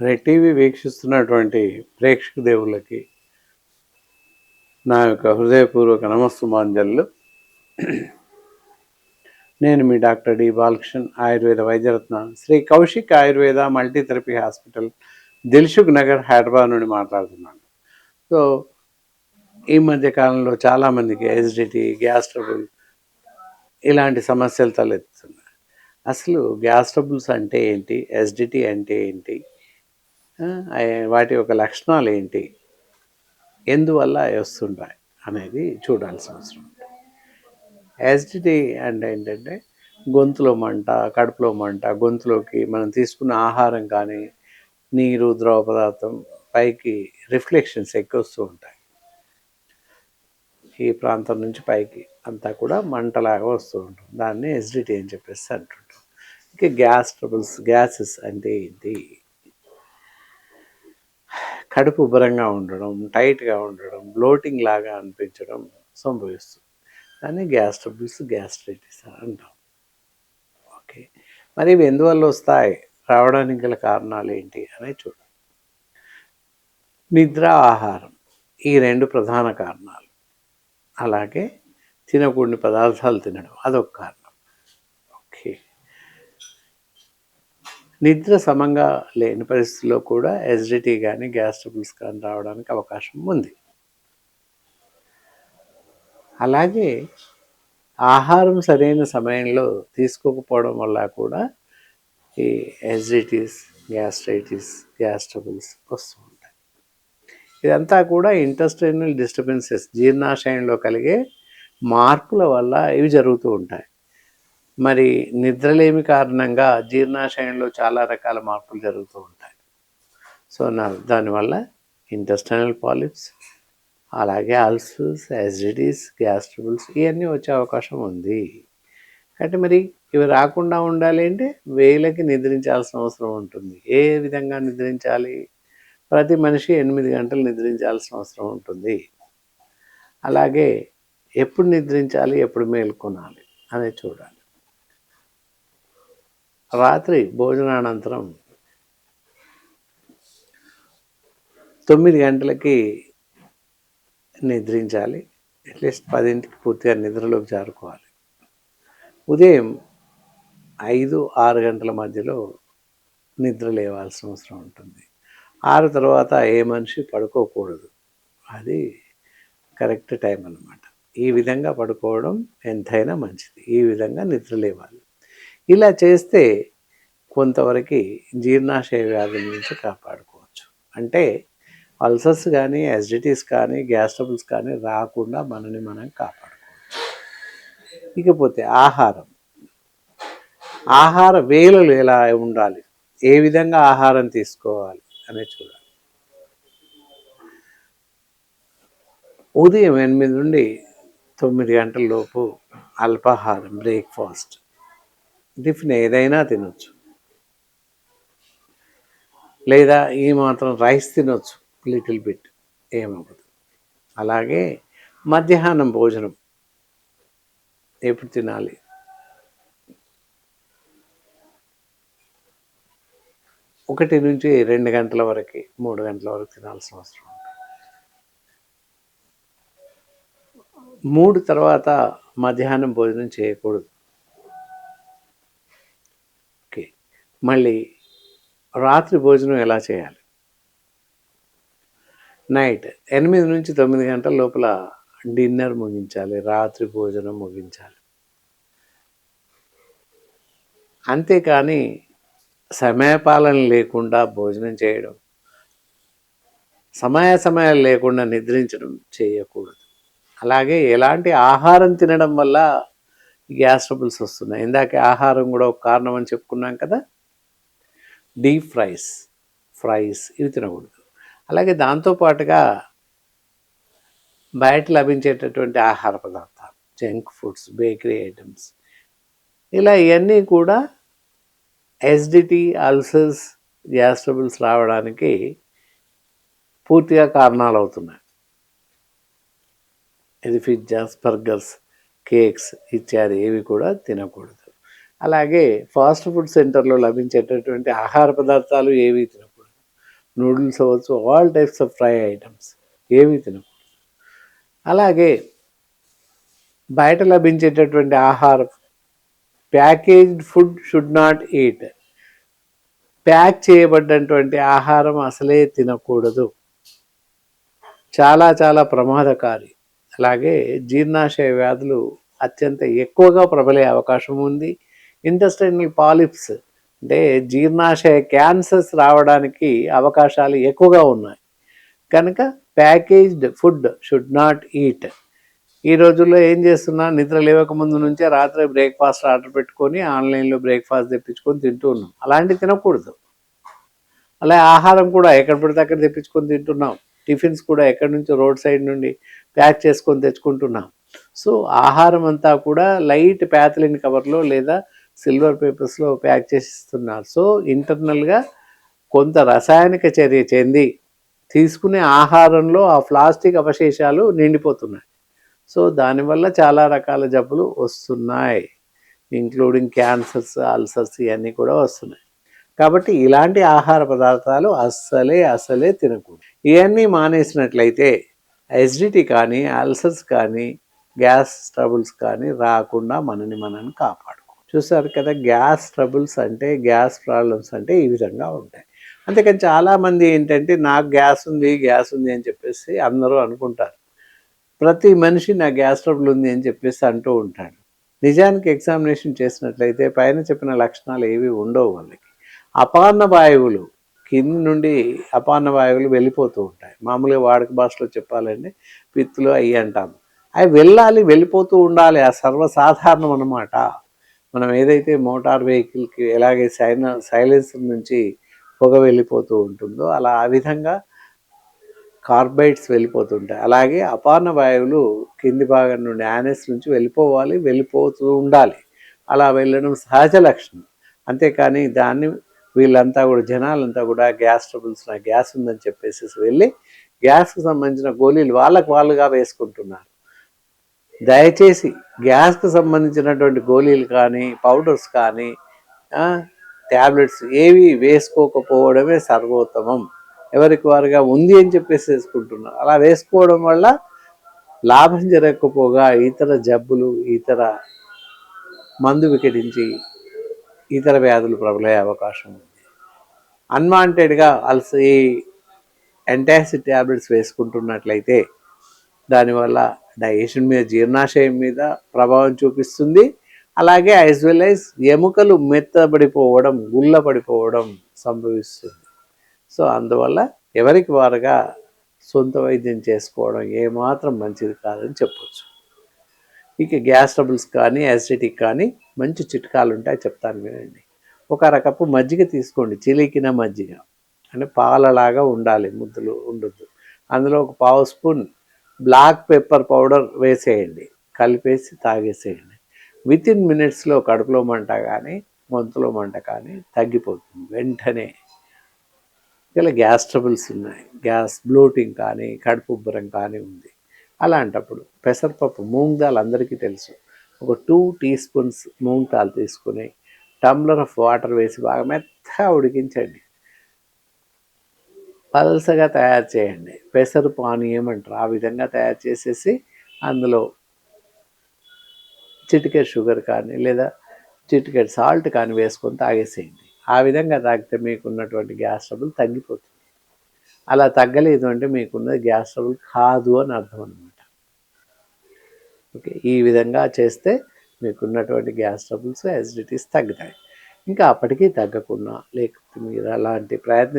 Red TV వీక్షిస్తున్నటువంటి ప్రేక్షక దేవుళ్ళకి నా యొక్క హృదయపూర్వక నమస్సుమాంజలు. నేను మీ డాక్టర్ డి బాలకృష్ణన్, ఆయుర్వేద వైద్యరత్న, Sri Kaushik Ayurveda multitherapy hospital, Dilsukhnagar, Hyderabad నుండి మాట్లాడుతున్నాను. సో ఈ మధ్య కాలంలో చాలామందికి ఎసిడిటీ, గ్యాస్ ట్రబుల్ ఇలాంటి సమస్యలు తలెత్తుతున్నాయి. అసలు గ్యాస్ ట్రబుల్స్ అంటే ఏంటి, ఎసిడిటీ అంటే ఏంటి, వాటి యొక్క లక్షణాలు ఏంటి, ఎందువల్ల వస్తుంటాయి అనేది చూడాల్సిన అవసరం. యాసిడిటీ అంటే ఏంటంటే గొంతులో మంట, కడుపులో మంట, గొంతులోకి మనం తీసుకున్న ఆహారం కానీ నీరు, ద్రవ పదార్థం పైకి రిఫ్లెక్షన్స్ ఎక్కువ వస్తూ ఉంటాయి. ఈ ప్రాంతం నుంచి పైకి అంతా కూడా మంటలాగా వస్తూ ఉంటుంది. దాన్ని ఎసిడిటీ అని చెప్పేసి అంటుంటాం. ఇంకా గ్యాస్ ట్రబుల్స్, గ్యాసెస్ అంటే ఏంటి, కడుపు ఉబ్బరంగా ఉండడం, టైట్గా ఉండడం, బ్లోటింగ్ లాగా అనిపించడం సంభవిస్తుంది. దాన్ని గ్యాస్ ట్రబుల్స్, గ్యాస్ట్రైటిస్ అంటాం. ఓకే, మరి ఇవి ఎందువల్ల వస్తాయి, రావడానికి గల కారణాలు ఏంటి అనేది చూడండి. నిద్ర, ఆహారం ఈ రెండు ప్రధాన కారణాలు. అలాగే తినకూడని పదార్థాలు తినడం అదొక కారణం. ఓకే, నిద్ర సమంగా లేని పరిస్థితుల్లో కూడా ఎసిడిటీ కానీ గ్యాస్ ట్రబుల్స్ కానీ రావడానికి అవకాశం ఉంది. అలాగే ఆహారం సరైన సమయంలో తీసుకోకపోవడం వల్ల కూడా ఈ ఎసిడిటీస్, గ్యాస్ట్రైటిస్, గ్యాస్ ట్రబుల్స్ వస్తూ ఉంటాయి. ఇదంతా కూడా ఇంటెస్టైనల్ డిస్టర్బెన్సెస్, జీర్ణాశయంలో కలిగే మార్పుల వల్ల ఇవి జరుగుతూ ఉంటాయి. మరి నిద్రలేమి కారణంగా జీర్ణాశయంలో చాలా రకాల మార్పులు జరుగుతూ ఉంటాయి. సో దానివల్ల ఇంటెస్టైనల్ పాలిప్స్, అలాగే అల్సర్స్, ఎసిడిటీస్, గ్యాస్ ట్రబుల్స్ ఇవన్నీ వచ్చే అవకాశం ఉంది. కాబట్టి మరి ఇవి రాకుండా ఉండాలి అంటే వేళకి నిద్రించాల్సిన అవసరం ఉంటుంది. ఏ విధంగా నిద్రించాలి? ప్రతి మనిషి 8 గంటలు నిద్రించాల్సిన అవసరం ఉంటుంది. అలాగే ఎప్పుడు నిద్రించాలి, ఎప్పుడు మేల్కొనాలి అనేది చూడాలి. రాత్రి భోజనానంతరం 9 గంటలకి నిద్రించాలి. అట్లీస్ట్ 10ంటికి పూర్తిగా నిద్రలోకి జారుకోవాలి. ఉదయం 5-6 గంటల మధ్యలో నిద్ర లేవాల్సిన అవసరం ఉంటుంది. 6 తర్వాత ఏ మనిషి పడుకోకూడదు. అది కరెక్ట్ టైం అన్నమాట. ఈ విధంగా పడుకోవడం ఎంతైనా మంచిది. ఈ విధంగా నిద్ర లేవాలి. ఇలా చేస్తే కొంతవరకు జీర్ణాశయ వ్యాధుల నుంచి కాపాడుకోవచ్చు. అంటే అల్సర్స్ కానీ, యాసిడిటీస్ కానీ, గ్యాస్ ట్రబుల్స్ కానీ రాకుండా మనని మనం కాపాడుకోవచ్చు. ఇకపోతే ఆహార వేళలు ఎలా ఉండాలి, ఏ విధంగా ఆహారం తీసుకోవాలి అనేది చూడాలి. ఉదయం 8 నుండి 9 గంటల లోపు అల్పాహారం, బ్రేక్ఫాస్ట్, టిఫిన్ ఏదైనా తినొచ్చు, లేదా ఈ మాత్రం రైస్ తినొచ్చు, లిటిల్ బిట్, ఏమవ్వదు. అలాగే మధ్యాహ్నం భోజనం ఎప్పుడు తినాలి? 1 నుంచి 2 గంటల వరకు, 3 గంటల వరకు తినాల్సిన అవసరం ఉంటుంది. 3 తర్వాత మధ్యాహ్నం భోజనం చేయకూడదు. ఓకే, మళ్ళీ రాత్రి భోజనం ఎలా చేయాలి? నైట్ 8 నుంచి 9 గంటల లోపల డిన్నర్ ముగించాలి, రాత్రి భోజనం ముగించాలి. అంతేకాని సమయపాలన లేకుండా భోజనం చేయడం, సమయాలు లేకుండా నిద్రించడం చేయకూడదు. అలాగే ఎలాంటి ఆహారం తినడం వల్ల గ్యాస్ ట్రబుల్స్ వస్తున్నాయి? ఇందాక ఆహారం కూడా ఒక కారణం అని చెప్పుకున్నాం కదా. డీప్ ఫ్రైస్ ఇవి తినకూడదు. అలాగే దాంతోపాటుగా బయట లభించేటటువంటి ఆహార పదార్థాలు, జంక్ ఫుడ్స్, బేకరీ ఐటమ్స్, ఇలా ఇవన్నీ కూడా ఎసిడిటీ, అల్సర్స్, గ్యాస్ ట్రబుల్స్ రావడానికి పూర్తిగా కారణాలు అవుతున్నాయి. ఇది పిజ్జాస్, బర్గర్స్, కేక్స్ ఇత్యాది ఏవి కూడా తినకూడదు. అలాగే ఫాస్ట్ ఫుడ్ సెంటర్లో లభించేటటువంటి ఆహార పదార్థాలు ఏవి తినకూడదు. నూడిల్స్ అవ్వచ్చు, all types of fry items ఏవి తినకూడదు. అలాగే బయట లభించేటటువంటి ఆహారం, packaged food should not eat. Pack చేయబడ్డటువంటి ఆహారం అసలే తినకూడదు, చాలా చాలా ప్రమాదకారి. అలాగే జీర్ణాశయ వ్యాధులు అత్యంత ఎక్కువగా ప్రబలే అవకాశం ఉంది. ఇంటెస్టైనల్ పాలిప్స్ అంటే జీర్ణాశయ క్యాన్సర్స్ రావడానికి అవకాశాలు ఎక్కువగా ఉన్నాయి. కనుక packaged food should not eat. ఈ రోజుల్లో ఏం చేస్తున్నా, నిద్ర లేవక ముందు నుంచే రాత్రి బ్రేక్ఫాస్ట్ ఆర్డర్ పెట్టుకొని ఆన్లైన్లో బ్రేక్ఫాస్ట్ తెప్పించుకొని తింటూ ఉన్నాం. అలాంటివి తినకూడదు. అలా ఆహారం కూడా ఎక్కడ పడితే అక్కడ తెప్పించుకొని తింటున్నాం. టిఫిన్స్ కూడా ఎక్కడి నుంచో రోడ్ సైడ్ నుండి ప్యాక్ చేసుకొని తెచ్చుకుంటున్నాం. సో ఆహారం అంతా కూడా లైట్ ప్యాథలిన్ కవర్లో లేదా సిల్వర్ పేపర్స్లో ప్యాక్ చేసి ఇస్తున్నారు. సో ఇంటర్నల్గా కొంత రసాయనిక చర్య చెంది తీసుకునే ఆహారంలో ఆ ప్లాస్టిక్ అవశేషాలు నిండిపోతున్నాయి. సో దానివల్ల చాలా రకాల జబ్బులు వస్తున్నాయి, ఇంక్లూడింగ్ క్యాన్సర్స్, అల్సర్స్ ఇవన్నీ కూడా వస్తున్నాయి. కాబట్టి ఇలాంటి ఆహార పదార్థాలు అస్సలే తినకూడదు. ఇవన్నీ మానేసినట్లయితే ఎసిడిటీ కానీ, అల్సర్స్ కానీ, గ్యాస్ ట్రబుల్స్ కానీ రాకుండా మనం కాపాడుకో. చూసారు కదా, గ్యాస్ ట్రబుల్స్ అంటే, గ్యాస్ ప్రాబ్లమ్స్ అంటే ఈ విధంగా ఉంటాయి. అంతేకాని చాలామంది ఏంటంటే నాకు గ్యాస్ ఉంది అని చెప్పేసి అందరూ అనుకుంటారు. ప్రతి మనిషి నాకు గ్యాస్ ట్రబుల్ ఉంది అని చెప్పేసి అంటూ ఉంటాడు. నిజానికి ఎగ్జామినేషన్ చేసినట్లయితే పైన చెప్పిన లక్షణాలు ఏవి ఉండవు. వాళ్ళకి అపాన్న వాయువులు కింద నుండి అపాన్న వాయువులు వెళ్ళిపోతూ ఉంటాయి. మామూలుగా వాడుక భాషలో చెప్పాలంటే పిత్తులు అవి అంటాము. అవి వెళ్ళిపోతూ ఉండాలి. ఆ సర్వసాధారణం అన్నమాట. మనం ఏదైతే మోటార్ వెహికల్కి ఎలాగే సైలెన్సర్ నుంచి పొగ వెళ్ళిపోతూ ఉంటుందో అలా ఆ విధంగా కార్బైడ్స్ వెళ్ళిపోతుంటాయి. అలాగే అపాన వాయువులు కింది భాగం నుండి యానస్ నుంచి వెళ్ళిపోతూ ఉండాలి. అలా వెళ్ళడం సహజ లక్షణం. అంతేకాని దాన్ని వీళ్ళంతా కూడా జనాలంతా కూడా గ్యాస్ ట్రబుల్స్, నాకు గ్యాస్ ఉందని చెప్పేసి వెళ్ళి గ్యాస్కి సంబంధించిన గోళీలు వాళ్ళుగా వేసుకుంటున్నారు. దయచేసి గ్యాస్కి సంబంధించినటువంటి గోళీలు కానీ, పౌడర్స్ కానీ, ట్యాబ్లెట్స్ ఏవి వేసుకోకపోవడమే సర్వోత్తమం. ఎవరికి వారుగా ఉంది అని చెప్పేసి వేసుకుంటున్నారు. అలా వేసుకోవడం వల్ల లాభం జరగకపోగా ఇతర జబ్బులు, ఇతర మందు వికటించి ఇతర వ్యాధులు ప్రబలే అవకాశం ఉంది. అన్వాంటెడ్గా ఈ యాంటాసిడ్ ట్యాబ్లెట్స్ వేసుకుంటున్నట్లయితే దానివల్ల డైజెషన్ మీద, జీర్ణాశయం మీద ప్రభావం చూపిస్తుంది. అలాగే యాజ్ వెల్ యాజ్ ఎముకలు మెత్తబడిపోవడం, గుల్లపడిపోవడం సంభవిస్తుంది. సో అందువల్ల ఎవరికి వారుగా సొంత వైద్యం చేసుకోవడం ఏమాత్రం మంచిది కాదని చెప్పొచ్చు. ఇక గ్యాస్ ట్రబుల్స్ కానీ, యాసిడిటీకి కానీ మంచి చిట్కాలు ఉంటాయి, చెప్తాను వినండి. ఒక రకపు మజ్జిగ తీసుకోండి, చిలికిన మజ్జిగ అంటే పాలలాగా ఉండాలి, ముద్దలు ఉండొద్దు. అందులో ఒక పావు స్పూన్ బ్లాక్ పెప్పర్ పౌడర్ వేసేయండి, కలిపేసి తాగేసేయండి. వితిన్ మినిట్స్లో కడుపులో మంట కానీ, గొంతులో మంట కానీ తగ్గిపోతుంది వెంటనే. ఇలా గ్యాస్ ట్రబుల్స్ ఉన్నాయి, గ్యాస్ బ్లోటింగ్ కానీ, కడుపు ఉబ్బరం కానీ ఉంది. అలాంటప్పుడు పెసరపప్పు, మూంగ్ దాల్ అందరికీ తెలుసు. ఒక 2 టీ స్పూన్స్ మూంగ్ దాల్ తీసుకుని టంబ్లర్ ఆఫ్ వాటర్ వేసి బాగా మెత్తగా ఉడికించండి, పల్సగా తయారు చేయండి. పెసరు పానీయం అంటారు, ఆ విధంగా తయారు చేసేసి అందులో చిటికెడు షుగర్ కానీ లేదా చిటికెడు సాల్ట్ కానీ వేసుకొని తాగేసేయండి. ఆ విధంగా తాగితే మీకున్నటువంటి గ్యాస్ ట్రబుల్ తగ్గిపోతుంది. అలా తగ్గలేదు అంటే మీకున్నది గ్యాస్ ట్రబుల్ కాదు అని అర్థం అన్నమాట. ఓకే, ఈ విధంగా చేస్తే మీకున్నటువంటి గ్యాస్ ట్రబుల్స్, యాసిడిటీస్ తగ్గుతాయి. ఇంకా అప్పటికీ తగ్గకుండా లేకపోతే మీరు అలాంటి ప్రయత్నం